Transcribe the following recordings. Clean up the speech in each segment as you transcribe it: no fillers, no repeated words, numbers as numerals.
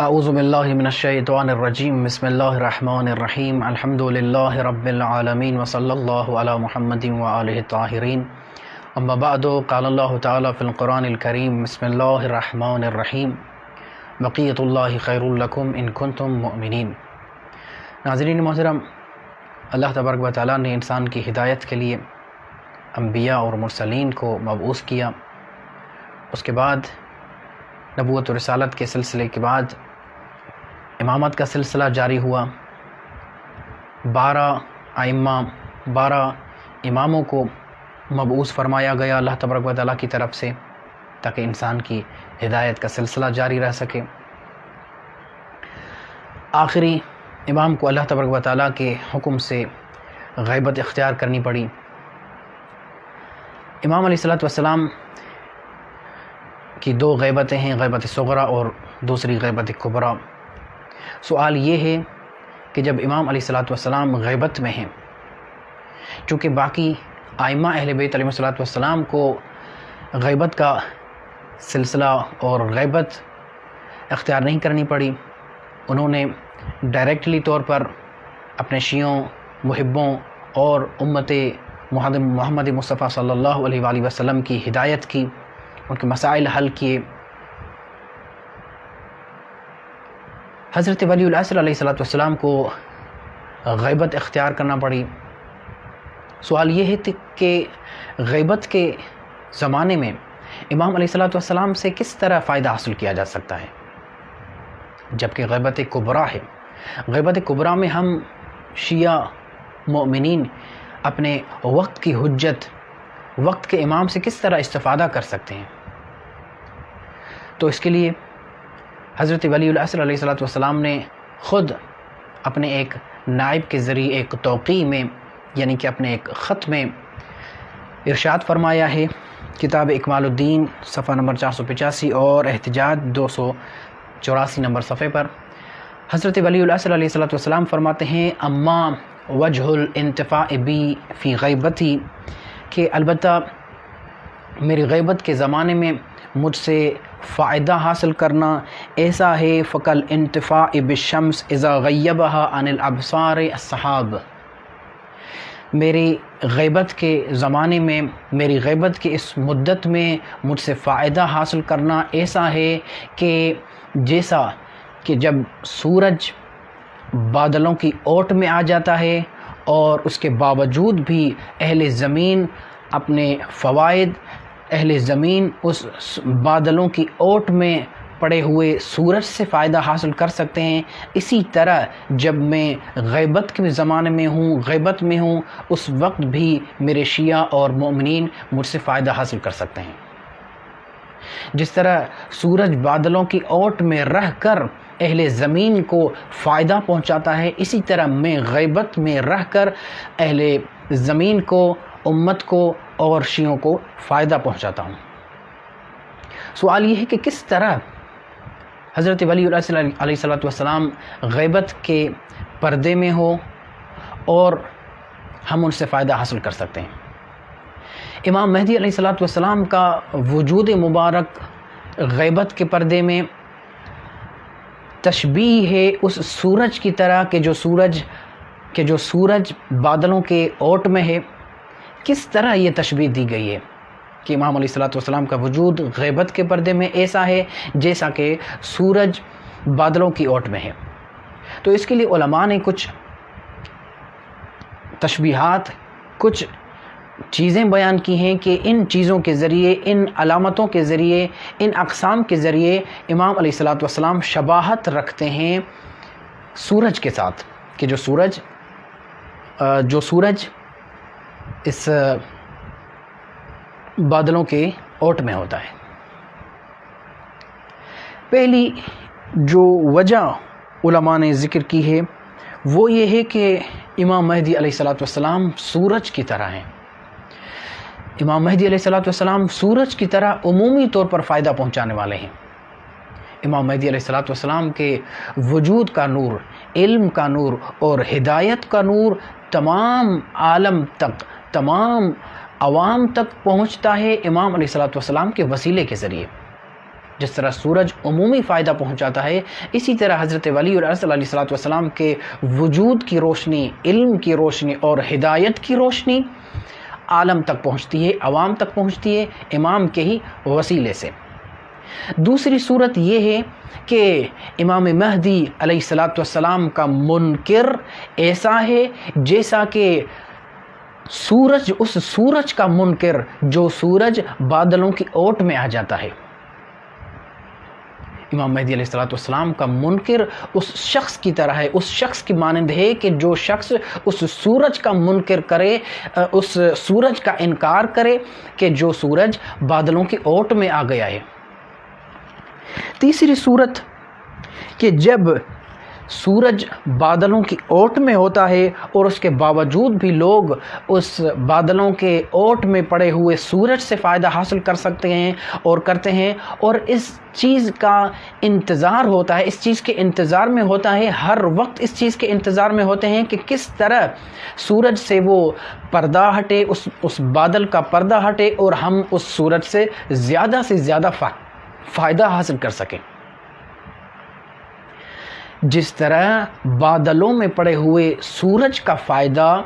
اعوذ باللہ من الشیطان الرجیم بسم اللہ الرحمن الرحیم الحمد للہ رب العالمین وصلی اللہ علی محمد وآلہ الطاہرین اما بعد قال اللہ تعالی فی القرآن الکریم بسم اللہ الرحمن الرحیم بقیت اللہ خیر لکم ان کنتم مؤمنین۔ ناظرین محترم، اللہ تبارک و تعالیٰ نے انسان کی ہدایت کے لیے انبیاء اور مرسلین کو مبعوث کیا۔ اس کے بعد نبوت و رسالت کے سلسلے کے بعد امامت کا سلسلہ جاری ہوا۔ 12 اماموں کو مبعوث فرمایا گیا اللہ تبارک و تعالیٰ کی طرف سے، تاکہ انسان کی ہدایت کا سلسلہ جاری رہ سکے۔ آخری امام کو اللہ تبارک و تعالیٰ کے حکم سے غیبت اختیار کرنی پڑی۔ امام علیہ السلام کی 2 غیبتیں ہیں، غیبت صغریٰ اور دوسری غیبت کبریٰ۔ سوال یہ ہے کہ جب امام علیہ السلام غیبت میں ہیں، چونکہ باقی ائمہ اہل بیت علیہ السلام کو غیبت کا سلسلہ اور غیبت اختیار نہیں کرنی پڑی، انہوں نے ڈائریکٹلی طور پر اپنے شیعوں، محبوں اور امت محمد مصطفیٰ صلی اللہ علیہ وآلہ وسلم کی ہدایت کی، ان کے مسائل حل کیے۔ حضرت ولی العصر علیہ السلام کو غیبت اختیار کرنا پڑی۔ سوال یہ ہے کہ غیبت کے زمانے میں امام علیہ السلام سے کس طرح فائدہ حاصل کیا جا سکتا ہے، جبکہ غیبت کبریٰ ہے۔ غیبت کبریٰ میں ہم شیعہ مومنین اپنے وقت کی حجت، وقت کے امام سے کس طرح استفادہ کر سکتے ہیں؟ تو اس کے لیے حضرت ولی العصر علیہ السلام نے خود اپنے ایک نائب کے ذریعے ایک توقیع میں، یعنی کہ اپنے ایک خط میں ارشاد فرمایا ہے، کتاب اکمال الدین صفحہ نمبر 485 اور احتجاج 284 نمبر صفحے پر حضرت ولی العصر علیہ السلام فرماتے ہیں، اما وجہ الانتفاع بی فی غیبتی، کہ البتہ میری غیبت کے زمانے میں مجھ سے فائدہ حاصل کرنا ایسا ہے، فقل انتفاع بالشمس اذا غیبها عن الابصار السحاب، میری غیبت کے زمانے میں، میری غیبت کے اس مدت میں مجھ سے فائدہ حاصل کرنا ایسا ہے کہ جیسا کہ جب سورج بادلوں کی اوٹ میں آ جاتا ہے اور اس کے باوجود بھی اہل زمین اپنے فوائد، اہل زمین اس بادلوں کی اوٹ میں پڑے ہوئے سورج سے فائدہ حاصل کر سکتے ہیں، اسی طرح جب میں غیبت کے زمانے میں ہوں، غیبت میں ہوں، اس وقت بھی میرے شیعہ اور مومنین مجھ سے فائدہ حاصل کر سکتے ہیں۔ جس طرح سورج بادلوں کی اوٹ میں رہ کر اہل زمین کو فائدہ پہنچاتا ہے، اسی طرح میں غیبت میں رہ کر اہل زمین کو، امت کو اور شیعوں کو فائدہ پہنچاتا ہوں۔ سوال یہ ہے کہ کس طرح حضرت ولی العصر علیہ السلام غیبت کے پردے میں ہو اور ہم ان سے فائدہ حاصل کر سکتے ہیں۔ امام مہدی علیہ السلام کا وجود مبارک غیبت کے پردے میں تشبیہ ہے اس سورج کی طرح کہ جو سورج بادلوں کے اوٹ میں ہے۔ کس طرح یہ تشبیہ دی گئی ہے کہ امام علیہ السلام کا وجود غیبت کے پردے میں ایسا ہے جیسا کہ سورج بادلوں کی اوٹ میں ہے؟ تو اس کے لیے علماء نے کچھ تشبیہات، کچھ چیزیں بیان کی ہیں کہ ان چیزوں کے ذریعے، ان علامتوں کے ذریعے، ان اقسام کے ذریعے امام علیہ السلام شباہت رکھتے ہیں سورج کے ساتھ، کہ جو سورج اس بادلوں کے اوٹ میں ہوتا ہے۔ پہلی جو وجہ علماء نے ذکر کی ہے وہ یہ ہے کہ امام مہدی علیہ السلام سورج کی طرح ہیں۔ امام مہدی علیہ السلام سورج کی طرح عمومی طور پر فائدہ پہنچانے والے ہیں۔ امام مہدی علیہ السلام کے وجود کا نور، علم کا نور اور ہدایت کا نور تمام عالم تک، تمام عوام تک پہنچتا ہے امام علیہ السلام کے وسیلے کے ذریعے۔ جس طرح سورج عمومی فائدہ پہنچاتا ہے، اسی طرح حضرت ولی العصر علیہ الصلوۃ والسلام کے وجود کی روشنی، علم کی روشنی اور ہدایت کی روشنی عالم تک پہنچتی ہے، عوام تک پہنچتی ہے امام کے ہی وسیلے سے۔ دوسری صورت یہ ہے کہ امام مہدی علیہ الصلوۃ والسلام کا منکر ایسا ہے جیسا کہ سورج، اس سورج کا منکر جو سورج بادلوں کی اوٹ میں آ جاتا ہے۔ امام مہدی علیہ الصلوۃ والسلام کا منکر اس شخص کی طرح ہے، اس شخص کی مانند ہے کہ جو شخص اس سورج کا منکر کرے، اس سورج کا انکار کرے کہ جو سورج بادلوں کی اوٹ میں آ گیا ہے۔ تیسری صورت کہ جب سورج بادلوں کی اوٹ میں ہوتا ہے اور اس کے باوجود بھی لوگ اس بادلوں کے اوٹ میں پڑے ہوئے سورج سے فائدہ حاصل کر سکتے ہیں اور کرتے ہیں، اور اس چیز کا انتظار ہوتا ہے، اس چیز کے انتظار میں ہوتا ہے، ہر وقت اس چیز کے انتظار میں ہوتے ہیں کہ کس طرح سورج سے وہ پردہ ہٹے، اس بادل کا پردہ ہٹے اور ہم اس سورج سے زیادہ فائدہ حاصل کر سکیں۔ جس طرح بادلوں میں پڑے ہوئے سورج کا فائدہ،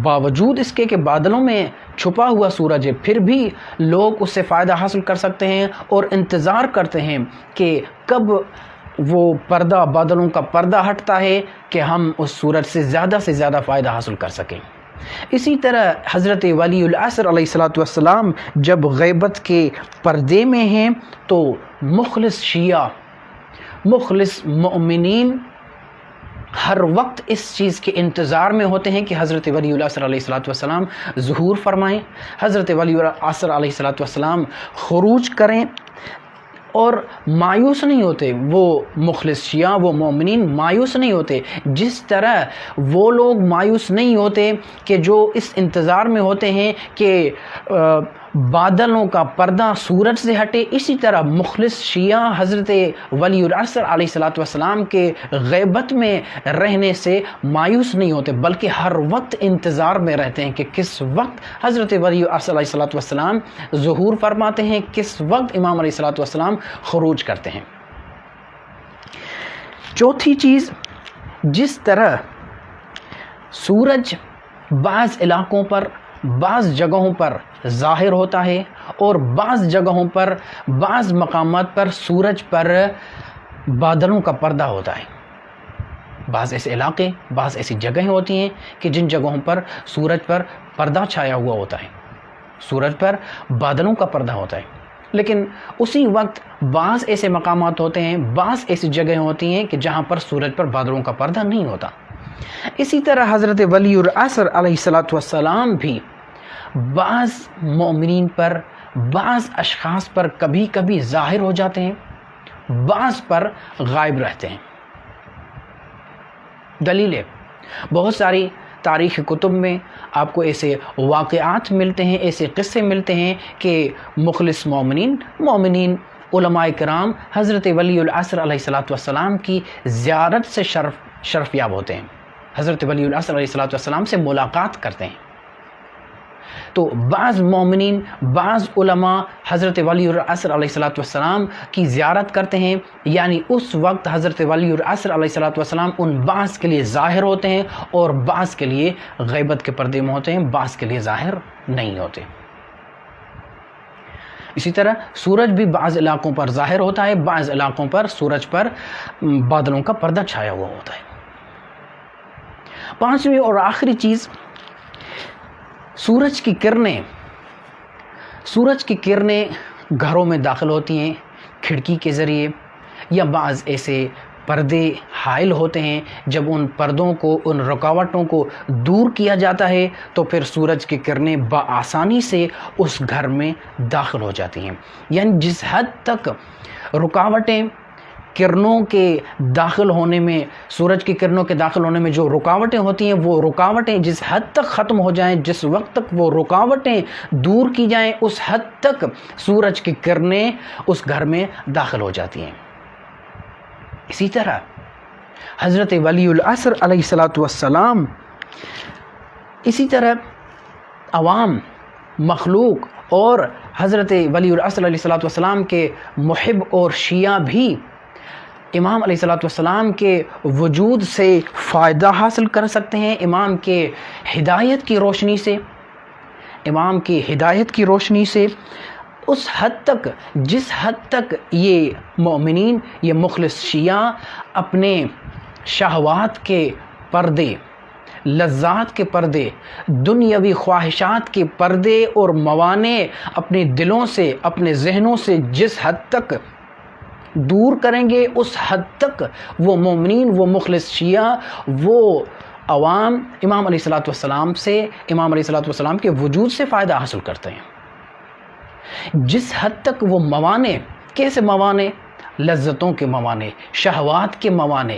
باوجود اس کے کہ بادلوں میں چھپا ہوا سورج ہے، پھر بھی لوگ اس سے فائدہ حاصل کر سکتے ہیں اور انتظار کرتے ہیں کہ کب وہ پردہ، بادلوں کا پردہ ہٹتا ہے کہ ہم اس سورج سے زیادہ فائدہ حاصل کر سکیں۔ اسی طرح حضرت ولی العصر علیہ الصلوۃ والسلام جب غیبت کے پردے میں ہیں تو مخلص شیعہ، مخلص مومنین ہر وقت اس چیز کے انتظار میں ہوتے ہیں کہ حضرت ولی العصر علیہ الصلوۃ والسلام ظہور فرمائیں، حضرت ولی العصر علیہ الصلوۃ والسلام خروج کریں، اور مایوس نہیں ہوتے وہ مخلص شیعہ، وہ مومنین مایوس نہیں ہوتے، جس طرح وہ لوگ مایوس نہیں ہوتے کہ جو اس انتظار میں ہوتے ہیں کہ بادلوں کا پردہ سورج سے ہٹے، اسی طرح مخلص شیعہ حضرت ولی العصر علیہ الصلوۃ والسلام کے غیبت میں رہنے سے مایوس نہیں ہوتے، بلکہ ہر وقت انتظار میں رہتے ہیں کہ کس وقت حضرت ولی العصر علیہ الصلوۃ والسلام ظہور فرماتے ہیں، کس وقت امام علیہ الصلوۃ والسلام خروج کرتے ہیں۔ چوتھی چیز، جس طرح سورج بعض علاقوں پر، بعض جگہوں پر ظاہر ہوتا ہے اور بعض جگہوں پر، بعض مقامات پر سورج پر بادلوں کا پردہ ہوتا ہے۔ بعض ایسے علاقے، بعض ایسی جگہیں ہوتی ہیں کہ جن جگہوں پر سورج پر پردہ چھایا ہوا ہوتا ہے، سورج پر بادلوں کا پردہ ہوتا ہے، لیکن اسی وقت بعض ایسے مقامات ہوتے ہیں، بعض ایسی جگہیں ہوتی ہیں کہ جہاں پر سورج پر بادلوں کا پردہ نہیں ہوتا۔ اسی طرح حضرت ولی العصر علیہ الصلوۃ والسلام بھی بعض مومنین پر، بعض اشخاص پر کبھی کبھی ظاہر ہو جاتے ہیں، بعض پر غائب رہتے ہیں۔ دلیلیں بہت ساری تاریخ کتب میں آپ کو ایسے واقعات ملتے ہیں، ایسے قصے ملتے ہیں کہ مخلص مومنین علماء کرام حضرت ولی العصر علیہ الصلوۃ والسلام کی زیارت سے شرف یاب ہوتے ہیں، حضرت ولی العصر علیہ الصلوۃ والسلام سے ملاقات کرتے ہیں۔ تو بعض مومنین، بعض علماء حضرت ولی العصر علیہ الصلوۃ والسلام کی زیارت کرتے ہیں، یعنی اس وقت حضرت ولی العصر علیہ الصلوۃ والسلام ان بعض کے لیے ظاہر ہوتے ہیں اور بعض کے لیے غیبت کے پردے میں ہوتے ہیں، بعض کے لیے ظاہر نہیں ہوتے۔ اسی طرح سورج بھی بعض علاقوں پر ظاہر ہوتا ہے، بعض علاقوں پر سورج پر بادلوں کا پردہ چھایا ہوا ہوتا ہے۔ پانچویں اور آخری چیز، سورج کی کرنیں گھروں میں داخل ہوتی ہیں کھڑکی کے ذریعے، یا بعض ایسے پردے حائل ہوتے ہیں، جب ان پردوں کو، ان رکاوٹوں کو دور کیا جاتا ہے تو پھر سورج کی کرنیں بآسانی سے اس گھر میں داخل ہو جاتی ہیں۔ یعنی جس حد تک رکاوٹیں کرنوں کے داخل ہونے میں، سورج کی کرنوں کے داخل ہونے میں جو رکاوٹیں ہوتی ہیں، وہ رکاوٹیں جس حد تک ختم ہو جائیں، جس وقت تک وہ رکاوٹیں دور کی جائیں، اس حد تک سورج کی کرنیں اس گھر میں داخل ہو جاتی ہیں۔ اسی طرح حضرت ولی العصر علیہ الصلوۃ والسلام، اسی طرح عوام، مخلوق اور حضرت ولی العصر علیہ الصلوۃ والسلام کے محب اور شیعہ بھی امام علیہ الصلوۃ والسلام کے وجود سے فائدہ حاصل کر سکتے ہیں، امام کے ہدایت کی روشنی سے، امام کی ہدایت کی روشنی سے، اس حد تک جس حد تک یہ مومنین، یہ مخلص شیعہ اپنے شہوات کے پردے، لذات کے پردے، دنیاوی خواہشات کے پردے اور موانع اپنے دلوں سے، اپنے ذہنوں سے جس حد تک دور کریں گے، اس حد تک وہ مومنین، وہ مخلص شیعہ، وہ عوام امام علیہ الصلوۃ والسلام سے، امام علیہ الصلوۃ والسلام کے وجود سے فائدہ حاصل کرتے ہیں۔ جس حد تک وہ موانع، کیسے موانع؟ لذتوں کے موانع، شہوات کے موانع،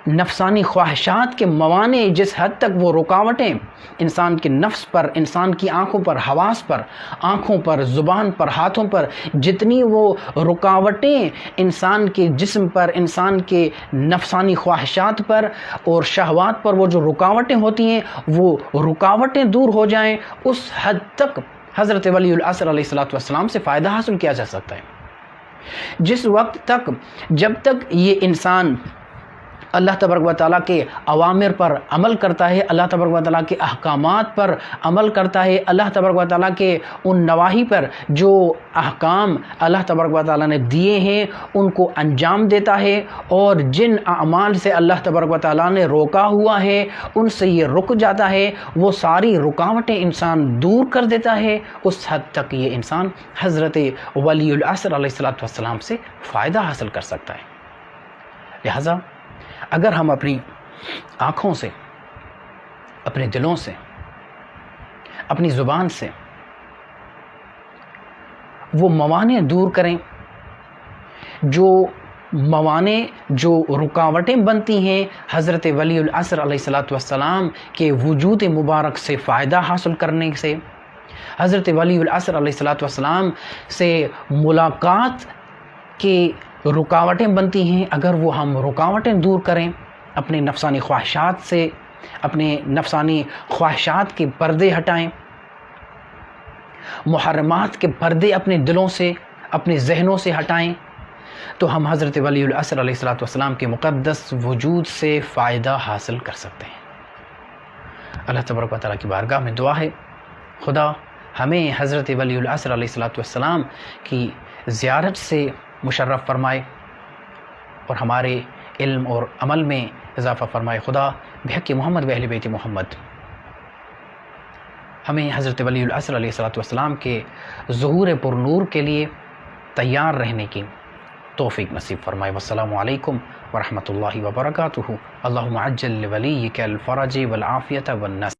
نفسانی خواہشات کے موانع، جس حد تک وہ رکاوٹیں انسان کے نفس پر، انسان کی آنکھوں پر، حواس پر، آنکھوں پر، زبان پر، ہاتھوں پر، جتنی وہ رکاوٹیں انسان کے جسم پر، انسان کے نفسانی خواہشات پر اور شہوات پر وہ جو رکاوٹیں ہوتی ہیں، وہ رکاوٹیں دور ہو جائیں، اس حد تک حضرت ولی العصر علیہ الصلوۃ والسلام سے فائدہ حاصل کیا جا سکتا ہے۔ جس وقت تک، جب تک یہ انسان اللہ تبارک و تعالیٰ کے اوامر پر عمل کرتا ہے، اللہ تبارک و تعالیٰ کے احکامات پر عمل کرتا ہے، اللہ تبارک و تعالیٰ کے ان نواہی پر جو احکام اللہ تبارک و تعالیٰ نے دیے ہیں ان کو انجام دیتا ہے، اور جن اعمال سے اللہ تبارک و تعالیٰ نے روکا ہوا ہے ان سے یہ رک جاتا ہے، وہ ساری رکاوٹیں انسان دور کر دیتا ہے، اس حد تک یہ انسان حضرت ولی العصر علیہ الصلوۃ والسلام سے فائدہ حاصل کر سکتا ہے۔ لہٰذا اگر ہم اپنی آنکھوں سے، اپنے دلوں سے، اپنی زبان سے وہ موانع دور کریں، جو موانع، جو رکاوٹیں بنتی ہیں حضرت ولی العصر علیہ الصلوۃ والسلام کے وجود مبارک سے فائدہ حاصل کرنے سے، حضرت ولی العصر علیہ الصلوۃ والسلام سے ملاقات کی رکاوٹیں بنتی ہیں، اگر وہ ہم رکاوٹیں دور کریں، اپنے نفسانی خواہشات سے، اپنے نفسانی خواہشات کے پردے ہٹائیں، محرمات کے پردے اپنے دلوں سے، اپنے ذہنوں سے ہٹائیں، تو ہم حضرت ولی العصر علیہ الصلوۃ والسلام کے مقدس وجود سے فائدہ حاصل کر سکتے ہیں۔ اللہ تبارک و تعالیٰ کی بارگاہ میں دعا ہے، خدا ہمیں حضرت ولی العصر علیہ الصلوۃ والسلام کی زیارت سے مشرف فرمائے اور ہمارے علم اور عمل میں اضافہ فرمائے۔ خدا بحق محمد و اہل بیت محمد ہمیں حضرت ولی العصر علیہ الصلوۃ والسلام کے ظہور پر نور کے لیے تیار رہنے کی توفیق نصیب فرمائے۔ والسلام علیکم ورحمۃ اللہ وبرکاتہ۔ اللہم عجل لولیک الفرج والعافیۃ والنصر۔